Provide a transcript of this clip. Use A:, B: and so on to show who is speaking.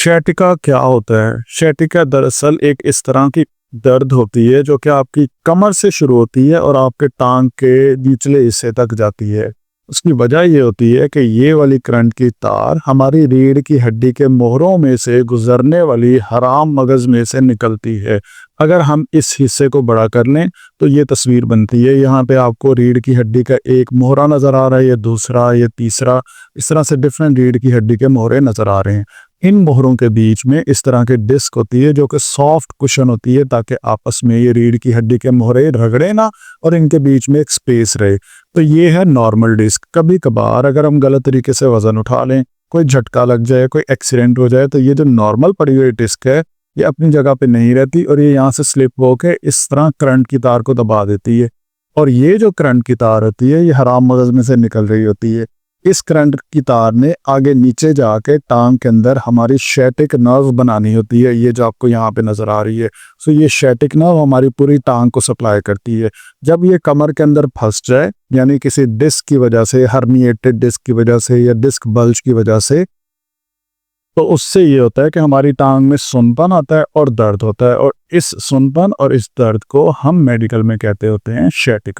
A: Sciatica क्या होता है? शैटिका दरअसल एक इस तरह की दर्द होती है जो कि आपकी कमर से शुरू होती है और आपके टांग के निचले हिस्से तक जाती है। उसकी वजह ये होती है कि ये वाली करंट की तार हमारी रीढ़ की हड्डी के मोहरों में से गुजरने वाली हराम मगज में से निकलती है। अगर हम इस हिस्से को बड़ा कर लें तो ये तस्वीर बनती है। यहाँ पे आपको रीढ़ की हड्डी का एक मोहरा नजर आ रहा है, ये दूसरा, ये तीसरा, इस तरह से डिफरेंट रीढ़ की हड्डी के मोहरे नजर आ रहे हैं। इन मोहरों के बीच में इस तरह की डिस्क होती है जो कि सॉफ्ट कुशन होती है ताकि आपस में ये रीढ़ की हड्डी के मोहरे रगड़े ना और इनके बीच में एक स्पेस रहे। तो ये है नॉर्मल डिस्क। कभी कभार अगर हम गलत तरीके से वजन उठा लें, कोई झटका लग जाए, कोई एक्सीडेंट हो जाए, तो ये जो नॉर्मल पड़ी हुई डिस्क है ये अपनी जगह पे नहीं रहती और ये यहाँ से स्लिप होके इस तरह करंट की तार को दबा देती है। और ये जो करंट की तार होती है ये हराम मगज में से निकल रही होती है। इस करंट की तार ने आगे नीचे जाके टांग के अंदर हमारी शैटिक नर्व बनानी होती है, ये जो आपको यहाँ पे नजर आ रही है। सो ये शैटिक नर्व हमारी पूरी टांग को सप्लाई करती है। जब ये कमर के अंदर फंस जाए, यानी किसी डिस्क की वजह से, हर्निएटेड डिस्क की वजह से या डिस्क बल्ज की वजह से, तो उससे ये होता है कि हमारी टांग में सुनपन आता है और दर्द होता है। और इस सुनपन और इस दर्द को हम मेडिकल में कहते होते हैं शैटिका।